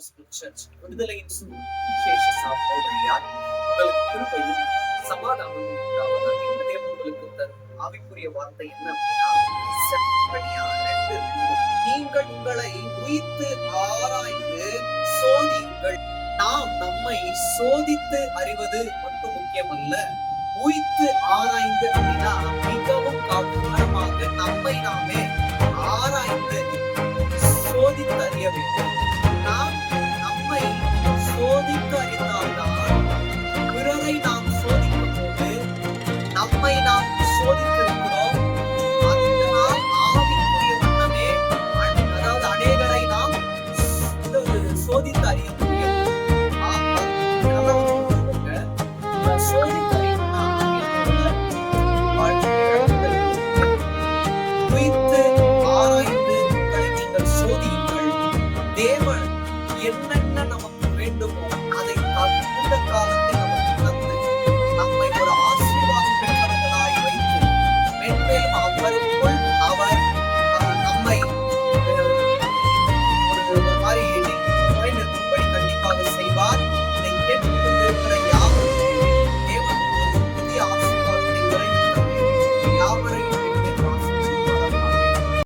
Gospel Church விடுதலையின் சுவிசேஷ Chappell வழியால் உங்களுக்கு கிருபையும் சமாதானமும் உண்டாவதாக. இன்றைய உங்களுக்கு தரும் ஆவிக்குரிய வார்த்தை என்ன அப்படின்னா, செப்பனியா 2:2, நீங்கள் உங்களை உய்த்து ஆராய்ந்து சோதியுங்கள். நாம் நம்மை சோதித்து அறிவது மட்டும் முக்கியமல்ல, உய்த்து ஆராய்ந்து அப்படின்னா மிகவும் கவனமாக நம்மை நாமே ஆராய்ந்து சோதித்து அறிய வேண்டும். நாம் நம்மை சோதித்து அறிந்தால்தான் பிறரை நாம் சோதிக்கும் போது நம்மை நாம் சோதித்திருக்கிறோம். அதனால் ஆவிக்குரிய வண்ணமே, அதாவது அநேகரை நாம் சோதித்து அறிய முடியும். சோதித்து அறியணும்னா உய்த்து ஆராய்ந்து உங்களை நீங்கள் சோதியுங்கள். தேவன் என்ன